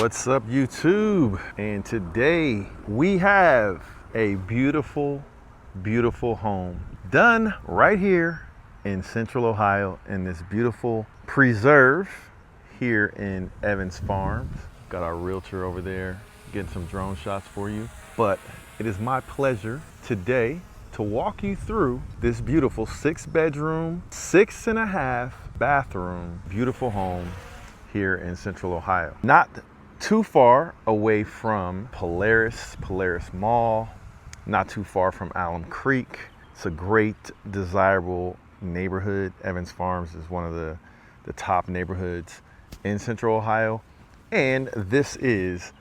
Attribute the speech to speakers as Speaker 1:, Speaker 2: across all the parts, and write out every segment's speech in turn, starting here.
Speaker 1: What's up, YouTube? And today we have a beautiful, beautiful home done right here in Central Ohio in this beautiful preserve here in Evans Farms. Got our realtor over there getting some drone shots for you. But it is my pleasure today to walk you through this beautiful 6-bedroom, 6.5 bathroom, beautiful home here in Central Ohio. Not too far away from Polaris Mall, not too far from Alum Creek. It's a great, desirable neighborhood. Evans Farms is one of the top neighborhoods in Central Ohio. And this is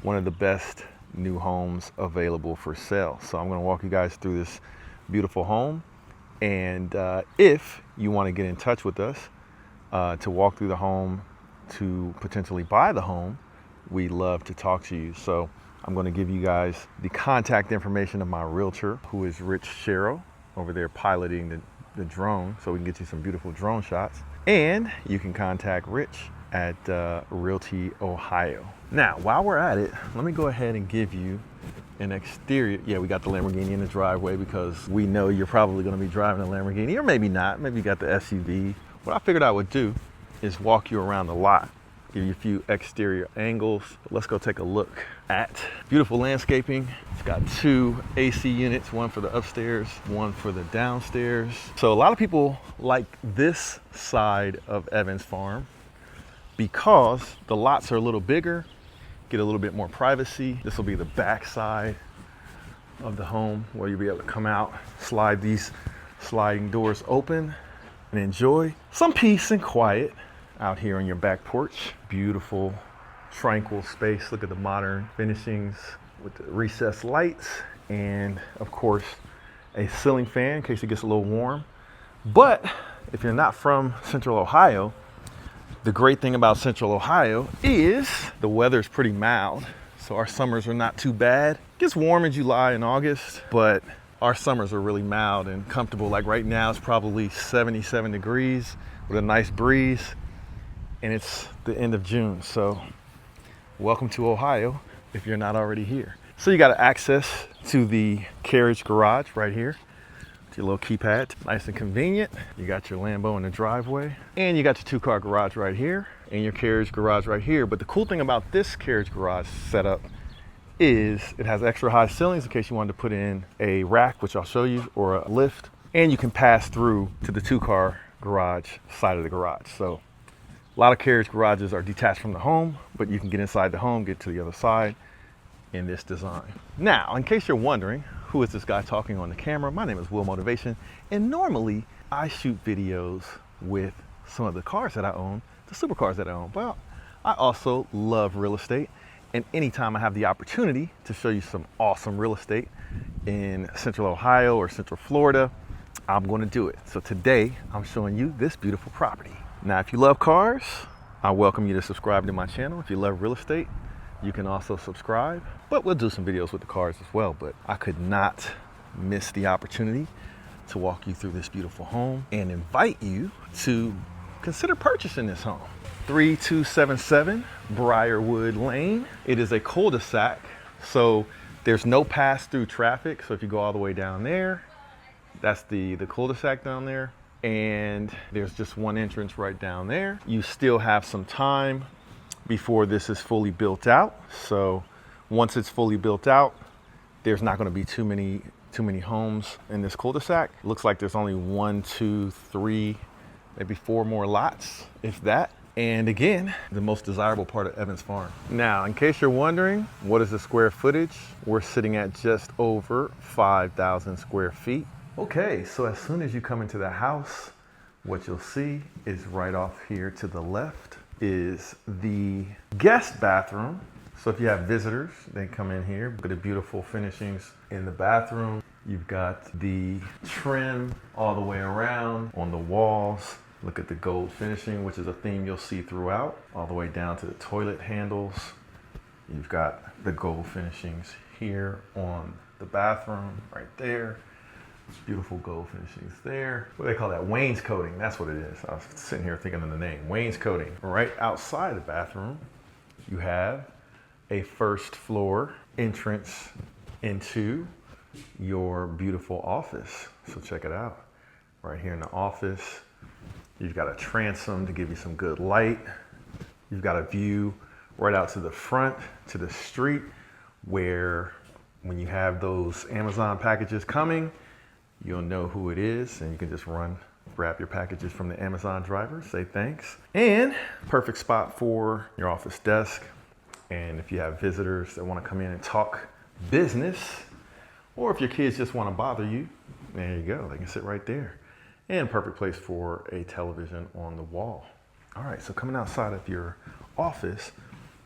Speaker 1: one of the best new homes available for sale. So I'm gonna walk you guys through this beautiful home. And if you wanna get in touch with us to walk through the home, to potentially buy the home, we love to talk to you. So I'm going to give you guys the contact information of my realtor, who is Rich Sherrill, over there piloting the drone, so we can get you some beautiful drone shots. And you can contact Rich at Realty Ohio. Now, while we're at it, let me go ahead and give you an exterior. Yeah, we got the Lamborghini in the driveway because we know you're probably going to be driving a Lamborghini, or maybe not. Maybe you got the SUV. What I figured I would do is walk you around the lot, give you a few exterior angles. Let's go take a look at beautiful landscaping. It's got 2 AC units, one for the upstairs, one for the downstairs. So a lot of people like this side of Evans Farm because the lots are a little bigger, get a little bit more privacy. This will be the back side of the home where you'll be able to come out, slide these sliding doors open, and enjoy some peace and quiet out here on your back porch. Beautiful, tranquil space. Look at the modern finishings with the recessed lights, and of course, a ceiling fan in case it gets a little warm. But if you're not from Central Ohio, the great thing about Central Ohio is the weather's pretty mild. So our summers are not too bad. It gets warm in July and August, but our summers are really mild and comfortable. Like right now, it's probably 77 degrees with a nice breeze. And it's the end of June, so welcome to Ohio if you're not already here. So you got access to the carriage garage right here. It's your little keypad, nice and convenient. You got your Lambo in the driveway, and you got your 2-car garage right here, and your carriage garage right here. But the cool thing about this carriage garage setup is it has extra high ceilings in case you wanted to put in a rack, which I'll show you, or a lift, and you can pass through to the 2-car garage side of the garage. So a lot of carriage garages are detached from the home, but you can get inside the home, get to the other side in this design. Now, in case you're wondering, who is this guy talking on the camera? My name is Will Motivation, and normally I shoot videos with some of the cars that I own, the supercars that I own. But I also love real estate, and anytime I have the opportunity to show you some awesome real estate in Central Ohio or Central Florida, I'm going to do it. So today, I'm showing you this beautiful property. Now, if you love cars, I welcome you to subscribe to my channel. If you love real estate, you can also subscribe. But we'll do some videos with the cars as well. But I could not miss the opportunity to walk you through this beautiful home and invite you to consider purchasing this home. 3277 Briarwood Lane. It is a cul-de-sac, so there's no pass-through traffic. So if you go all the way down there, that's the cul-de-sac down there. And there's just one entrance right down there. You still have some time before this is fully built out. So once it's fully built out, there's not going to be too many homes in this cul-de-sac. Looks like there's only 1, 2, 3, maybe 4 more lots, if that. And again, the most desirable part of Evans Farm. Now, in case you're wondering, what is the square footage? We're sitting at just over 5,000 square feet. Okay, so as soon as you come into the house, what you'll see is right off here to the left is the guest bathroom. So if you have visitors, they come in here. Look at the beautiful finishings in the bathroom. You've got the trim all the way around on the walls. Look at the gold finishing, which is a theme you'll see throughout, all the way down to the toilet handles. You've got the gold finishings here on the bathroom right there. Beautiful gold finishings there. What do they call that? Wainscoting. That's what it is. I was sitting here thinking of the name. Wainscoting. Right outside the bathroom, you have a first floor entrance into your beautiful office. So check it out. Right here in the office, you've got a transom to give you some good light. You've got a view right out to the front, to the street, where when you have those Amazon packages coming, you'll know who it is and you can just run, grab your packages from the Amazon driver, say thanks. And perfect spot for your office desk. And if you have visitors that want to come in and talk business, or if your kids just want to bother you, there you go, they can sit right there. And perfect place for a television on the wall. All right, so coming outside of your office,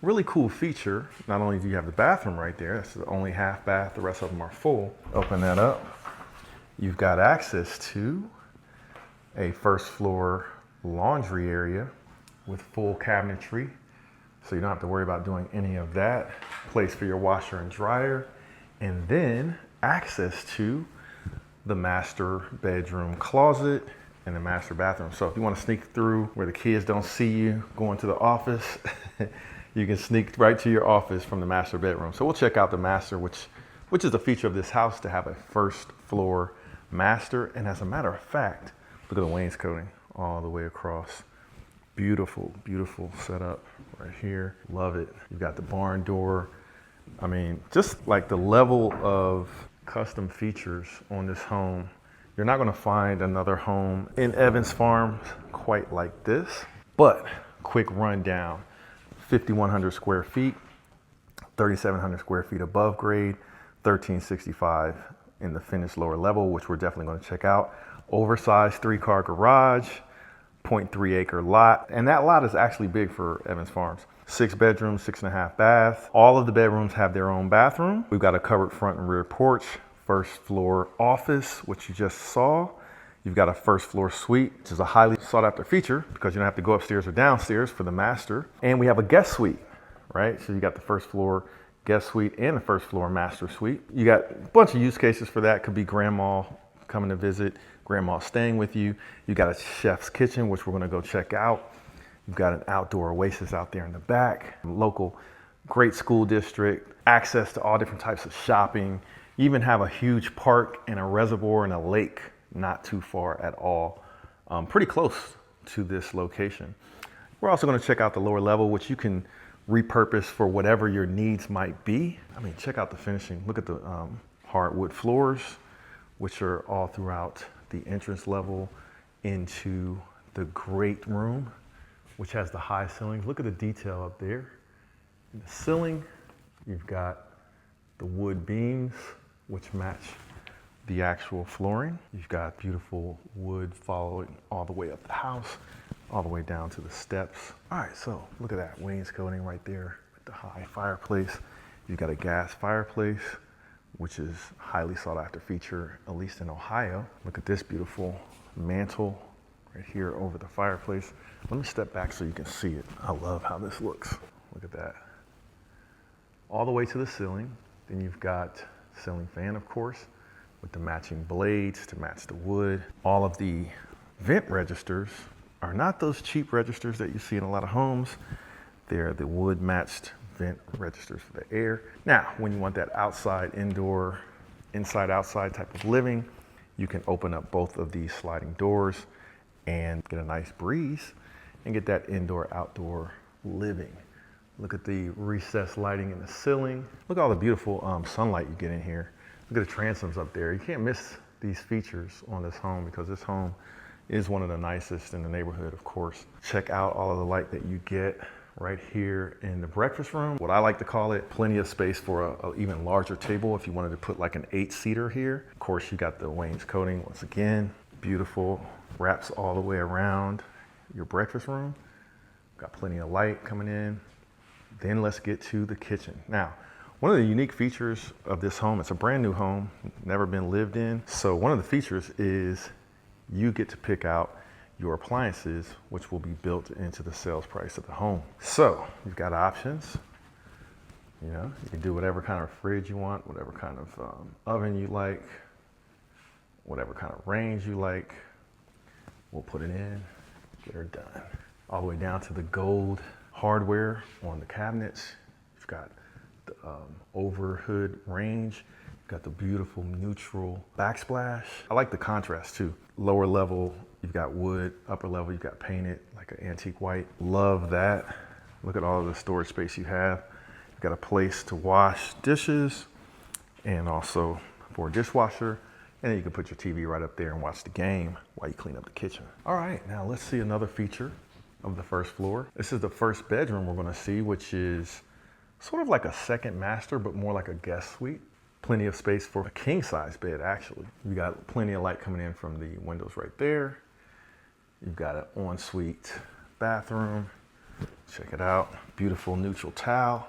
Speaker 1: really cool feature. Not only do you have the bathroom right there, that's the only half bath, the rest of them are full. Open that up. You've got access to a first floor laundry area with full cabinetry. So you don't have to worry about doing any of that. Place for your washer and dryer. And then access to the master bedroom closet and the master bathroom. So if you want to sneak through where the kids don't see you going to the office, you can sneak right to your office from the master bedroom. So we'll check out the master, which is a feature of this house to have a first floor master. And as a matter of fact, look at the wainscoting all the way across. Beautiful, beautiful setup right here. Love it. You've got the barn door. I mean, just like the level of custom features on this home, you're not going to find another home in Evans Farms quite like this. But quick rundown: 5,100 square feet, 3,700 square feet above grade, 1,365 in the finished lower level, which we're definitely going to check out. Oversized 3-car garage, 0.3 acre lot, and that lot is actually big for Evans Farms. 6 bedrooms, 6.5 baths. All of the bedrooms have their own bathroom. We've got a covered front and rear porch, first floor office, which you just saw. You've got a first floor suite, which is a highly sought after feature because you don't have to go upstairs or downstairs for the master. And we have a guest suite, right? So you got the first floor guest suite and the first floor master suite. You got a bunch of use cases for that. Could be grandma coming to visit, grandma staying with you. You got a chef's kitchen, which we're gonna go check out. You've got an outdoor oasis out there in the back, local great school district, access to all different types of shopping. You even have a huge park and a reservoir and a lake not too far at all, pretty close to this location. We're also gonna check out the lower level, which you can repurpose for whatever your needs might be. I mean, check out the finishing. Look at the hardwood floors, which are all throughout the entrance level into the great room, which has the high ceilings. Look at the detail up there. In the ceiling, you've got the wood beams, which match the actual flooring. You've got beautiful wood following all the way up the house, all the way down to the steps. All right, so look at that wainscoting right there with the high fireplace. You've got a gas fireplace, which is highly sought after feature, at least in Ohio. Look at this beautiful mantle right here over the fireplace. Let me step back so you can see it. I love how this looks. Look at that. All the way to the ceiling. Then you've got ceiling fan, of course, with the matching blades to match the wood. All of the vent registers are not those cheap registers that you see in a lot of homes. They're the wood matched vent registers for the air. Now, when you want that outside, indoor, inside, outside type of living, you can open up both of these sliding doors and get a nice breeze and get that indoor, outdoor living. Look at the recessed lighting in the ceiling. Look at all the beautiful sunlight you get in here. Look at the transoms up there. You can't miss these features on this home because this home is one of the nicest in the neighborhood, of course. Check out all of the light that you get right here in the breakfast room. What I like to call it, plenty of space for an even larger table if you wanted to put like an 8-seater here. Of course, you got the wainscoting once again. Beautiful, wraps all the way around your breakfast room. Got plenty of light coming in. Then let's get to the kitchen. Now, one of the unique features of this home, it's a brand new home, never been lived in. So one of the features is you get to pick out your appliances, which will be built into the sales price of the home. So you've got options. You know, you can do whatever kind of fridge you want, whatever kind of oven you like, whatever kind of range you like. We'll put it in, get her done. All the way down to the gold hardware on the cabinets. You've got the overhood range. You've got the beautiful neutral backsplash. I like the contrast too. Lower level, you've got wood. Upper level, you've got painted like an antique white. Love that. Look at all of the storage space you have. You've got a place to wash dishes and also for a dishwasher. And then you can put your TV right up there and watch the game while you clean up the kitchen. All right, now let's see another feature of the first floor. This is the first bedroom we're gonna see, which is sort of like a second master, but more like a guest suite. Plenty of space for a king size bed, actually. You got plenty of light coming in from the windows right there. You've got an ensuite bathroom. Check it out. Beautiful neutral towel.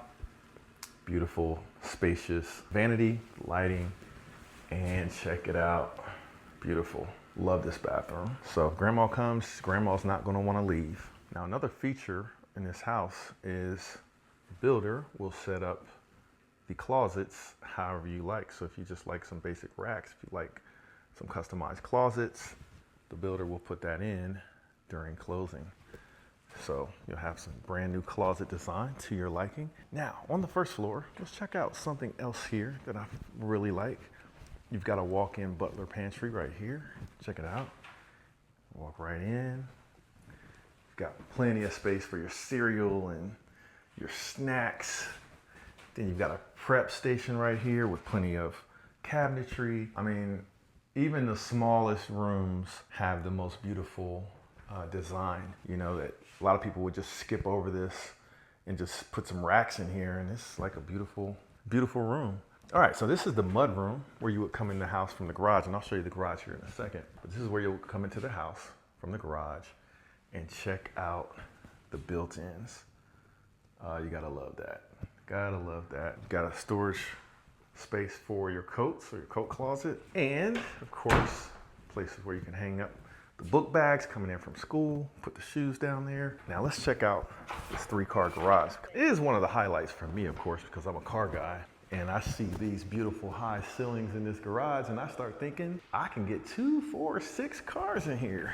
Speaker 1: Beautiful spacious vanity, lighting, and check it out. Beautiful. Love this bathroom. So if grandma comes, grandma's not gonna wanna leave. Now another feature in this house is the builder will set up the closets however you like. So if you just like some basic racks, if you like some customized closets, the builder will put that in during closing. So you'll have some brand new closet design to your liking. Now on the first floor, let's check out something else here that I really like. You've got a walk-in butler pantry right here. Check it out. Walk right in. You've got plenty of space for your cereal and your snacks. Then you've got a prep station right here with plenty of cabinetry. I mean, even the smallest rooms have the most beautiful design. You know, that a lot of people would just skip over this and just put some racks in here, and it's like a beautiful, beautiful room. All right, so this is the mudroom where you would come in the house from the garage, and I'll show you the garage here in a second. But this is where you'll come into the house from the garage and check out the built-ins. You gotta love that. Gotta love that. Got a storage space for your coats or your coat closet, and of course, places where you can hang up the book bags coming in from school, put the shoes down there. Now let's check out this 3-car garage. It is one of the highlights for me, of course, because I'm a car guy. And I see these beautiful high ceilings in this garage, and I start thinking, I can get 2, 4, 6 cars in here.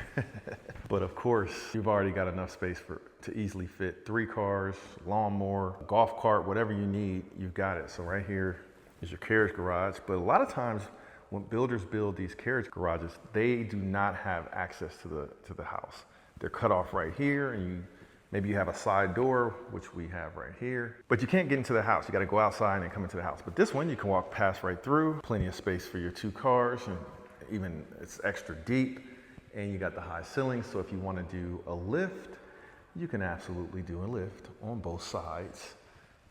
Speaker 1: But of course, you've already got enough space to easily fit 3 cars, lawnmower, golf cart, whatever you need, you've got it. So right here is your carriage garage. But a lot of times when builders build these carriage garages, they do not have access to the house. They're cut off right here, and maybe you have a side door, which we have right here, but you can't get into the house. You gotta go outside and come into the house. But this one, you can walk past right through. Plenty of space for your 2 cars, and even it's extra deep, and you got the high ceilings. So if you wanna do a lift, you can absolutely do a lift on both sides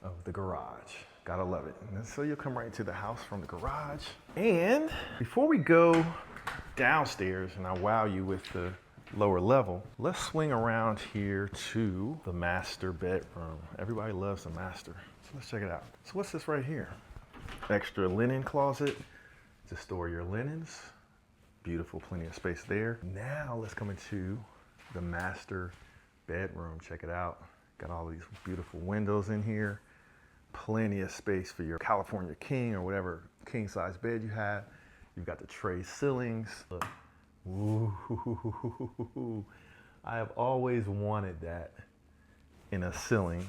Speaker 1: of the garage. Gotta love it. And so you'll come right into the house from the garage. And before we go downstairs, and I wow you with the lower level, let's swing around here to the master bedroom. Everybody loves the master, so let's check it out. So what's this right here? Extra linen closet to store your linens. Beautiful, plenty of space there. Now let's come into the master bedroom. Check it out. Got all these beautiful windows in here. Plenty of space for your California king or whatever king size bed you have. You've got the tray ceilings. Look. Ooh, I have always wanted that in a ceiling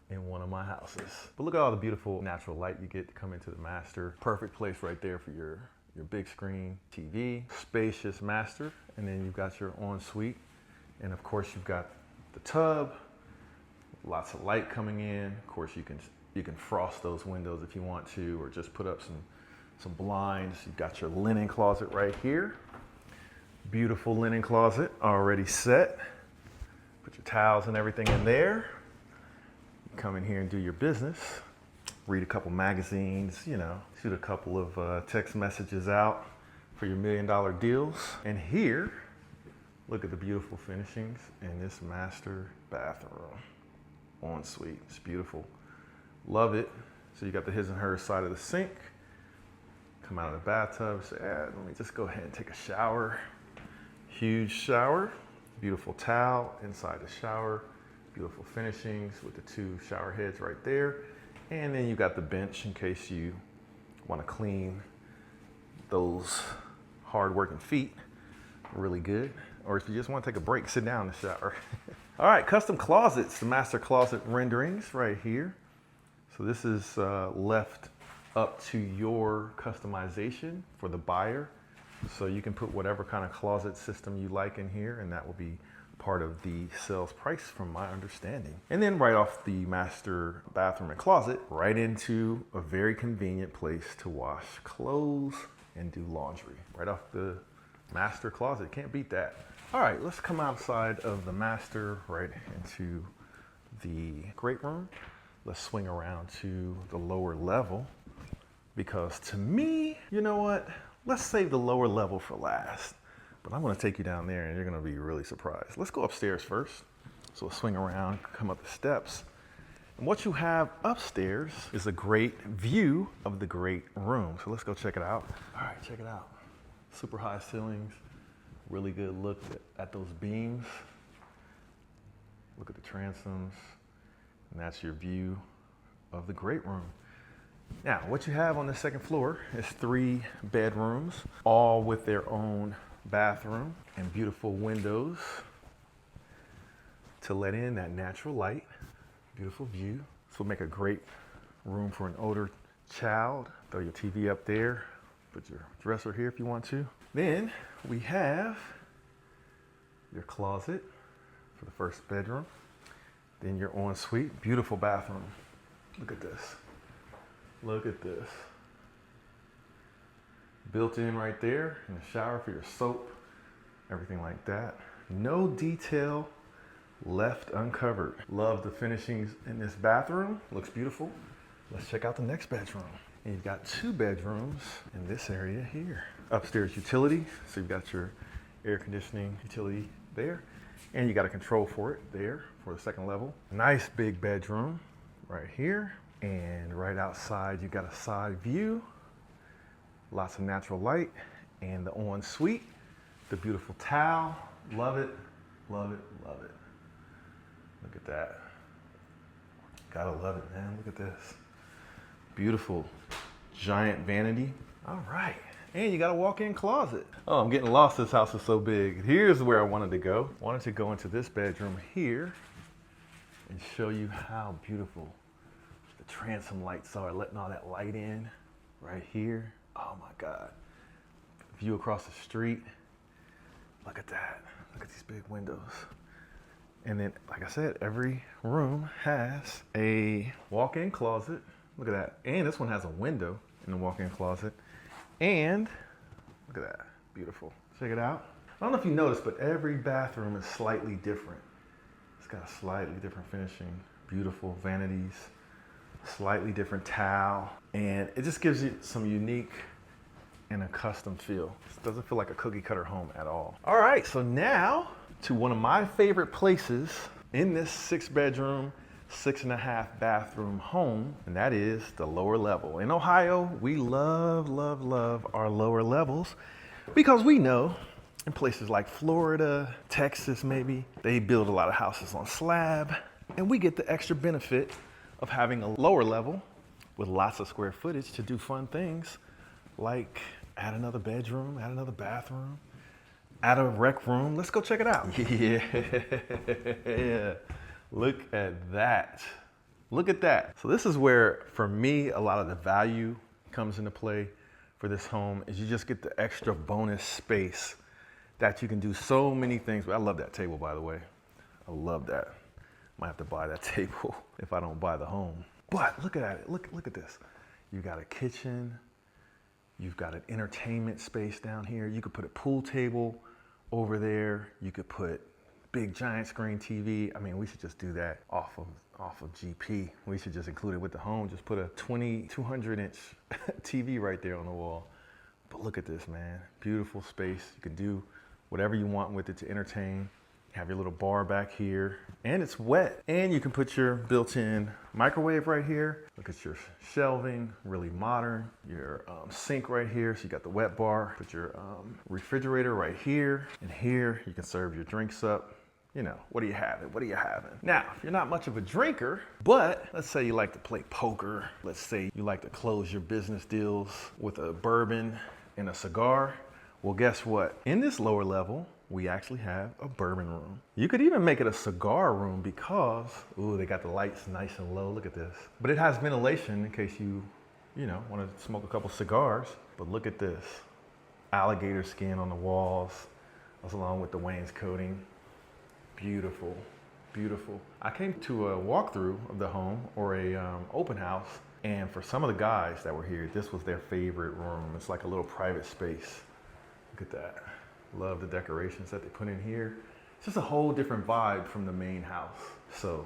Speaker 1: in one of my houses. But look at all the beautiful natural light you get to come into the master. Perfect place right there for your big screen TV. Spacious master, and then you've got your ensuite. And of course you've got the tub, lots of light coming in. Of course you can frost those windows if you want to, or just put up some blinds. You've got your linen closet right here. Beautiful linen closet already set. Put your towels and everything in there. You come in here and do your business. Read a couple magazines, you know, shoot a couple of text messages out for your $1 million deals. And here, look at the beautiful finishings in this master bathroom. Ensuite, it's beautiful. Love it. So you got the his and hers side of the sink. Come out of the bathtub, say, let me just go ahead and take a shower. Huge shower, beautiful towel inside the shower, beautiful finishings with the 2 shower heads right there. And then you got the bench in case you want to clean those hard working feet really good. Or if you just want to take a break, sit down in the shower. All right, custom closets, the master closet renderings right here. So this is left up to your customization for the buyer. So you can put whatever kind of closet system you like in here, and that will be part of the sales price from my understanding. And then right off the master bathroom and closet, right into a very convenient place to wash clothes and do laundry. Right off the master closet, can't beat that. All right, let's come outside of the master right into the great room. Let's swing around to the lower level, because to me, you know what? Let's save the lower level for last. But I'm gonna take you down there and you're gonna be really surprised. Let's go upstairs first. So we'll swing around, come up the steps. And what you have upstairs is a great view of the great room. So let's go check it out. All right, check it out. Super high ceilings, really good look at those beams. Look at the transoms, and that's your view of the great room. Now, what you have on the second floor is 3 bedrooms, all with their own bathroom and beautiful windows to let in that natural light. Beautiful view. This will make a great room for an older child. Throw your TV up there, put your dresser here if you want to. Then we have your closet for the first bedroom. Then your ensuite, beautiful bathroom. Look at this. Look at this. Built in right there, in the shower for your soap, everything like that. No detail left uncovered. Love the finishings in this bathroom, looks beautiful. Let's check out the next bedroom. And you've got 2 bedrooms in this area here. Upstairs utility, so you've got your air conditioning utility there, and you got a control for it there for the second level. Nice big bedroom right here. And right outside, you got a side view, lots of natural light, and the ensuite, the beautiful towel. Love it, love it, love it. Look at that. Gotta love it, man. Look at this. Beautiful giant vanity. All right, and you got a walk-in closet. Oh, I'm getting lost. This house is so big. Here's where I wanted to go. Wanted to go into this bedroom here and show you how beautiful the transom lights are, letting all that light in right here. Oh my God. View across the street. Look at that. Look at these big windows. And then, like I said, every room has a walk-in closet. Look at that. And this one has a window in the walk-in closet. And look at that. Beautiful. Check it out. I don't know if you noticed, but every bathroom is slightly different. It's got a slightly different finishing. Beautiful vanities. Slightly different towel, and it just gives you some unique and a custom feel. It doesn't feel like a cookie cutter home at all. All right, so now to one of my favorite places in this 6-bedroom, 6.5 bathroom home, and that is the lower level. In Ohio, we love, love, love our lower levels because we know in places like Florida, Texas maybe, they build a lot of houses on slab, and we get the extra benefit of having a lower level with lots of square footage to do fun things like add another bedroom, add another bathroom, add a rec room. Let's go check it out. Yeah, look at that. Look at that. So this is where, for me, a lot of the value comes into play for this home is you just get the extra bonus space that you can do so many things. I love that table, by the way. I love that. Might have to buy that table if I don't buy the home. But look at it, look at this. You've got a kitchen, you've got an entertainment space down here. You could put a pool table over there. You could put big giant screen TV. I mean, we should just do that off of GP. We should just include it with the home. Just put a 200-inch TV right there on the wall. But look at this, man. Beautiful space. You can do whatever you want with it to entertain. Have your little bar back here, and it's wet. And you can put your built-in microwave right here. Look at your shelving, really modern. Your sink right here, so you got the wet bar. Put your refrigerator right here. And here, you can serve your drinks up. You know, what are you having? What are you having? Now, if you're not much of a drinker, but let's say you like to play poker. Let's say you like to close your business deals with a bourbon and a cigar. Well, guess what? In this lower level, we actually have a bourbon room. You could even make it a cigar room because, ooh, they got the lights nice and low. Look at this. But it has ventilation in case you want to smoke a couple cigars. But look at this. Alligator skin on the walls, along with the wainscoting. Beautiful, beautiful. I came to a walkthrough of the home, or a open house, and for some of the guys that were here, this was their favorite room. It's like a little private space. Look at that. Love the decorations that they put in here. It's just a whole different vibe from the main house. So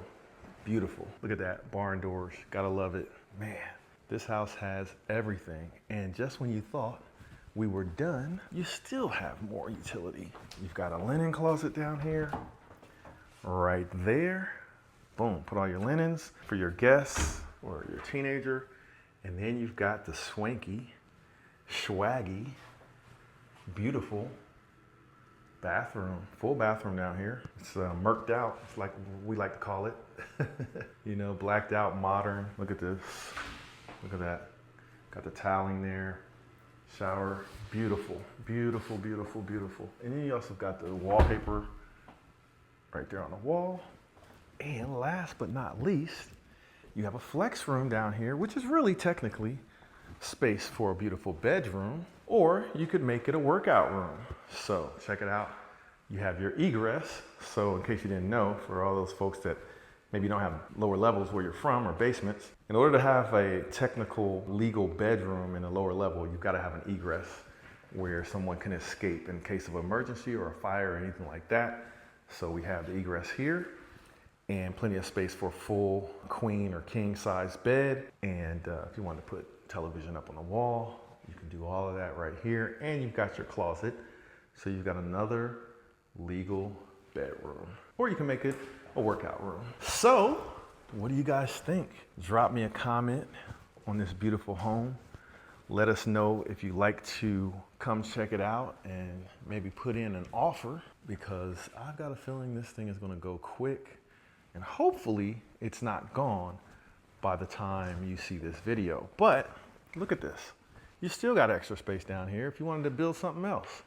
Speaker 1: beautiful. Look at that, barn doors. Gotta love it. Man, this house has everything. And just when you thought we were done, you still have more utility. You've got a linen closet down here, right there. Boom, put all your linens for your guests or your teenager. And then you've got the swanky, swaggy, beautiful bathroom, full bathroom down here. It's murked out, it's like we like to call it. You know, blacked out, modern. Look at this, look at that. Got the toweling there. Shower, beautiful, beautiful, beautiful, beautiful. And then you also got the wallpaper right there on the wall. And last but not least, you have a flex room down here, which is really technically space for a beautiful bedroom, or you could make it a workout room. So check it out. You have your egress. So in case you didn't know, for all those folks that maybe don't have lower levels where you're from or basements, in order to have a technical legal bedroom in a lower level, you've got to have an egress where someone can escape in case of emergency or a fire or anything like that. So we have the egress here and plenty of space for a full queen or king size bed. And if you want to put television up on the wall, you can do all of that right here. And you've got your closet. So you've got another legal bedroom, or you can make it a workout room. So what do you guys think? Drop me a comment on this beautiful home. Let us know if you'd like to come check it out and maybe put in an offer, because I've got a feeling this thing is going to go quick, and hopefully it's not gone by the time you see this video. But look at this. You still got extra space down here if you wanted to build something else.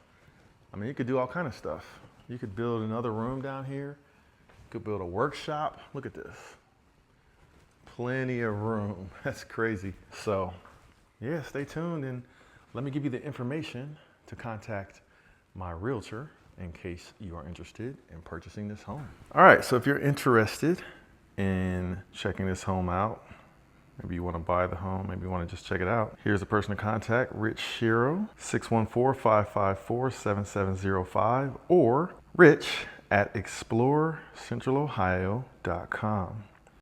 Speaker 1: I mean, you could do all kind of stuff. You could build another room down here. You could build a workshop. Look at this. Plenty of room. That's crazy. So yeah, stay tuned and let me give you the information to contact my realtor in case you are interested in purchasing this home. All right, so if you're interested in checking this home out, maybe you want to buy the home, maybe you want to just check it out, here's the person to contact: Rich Shiro, 614-554-7705, or rich@explorecentralohio.com.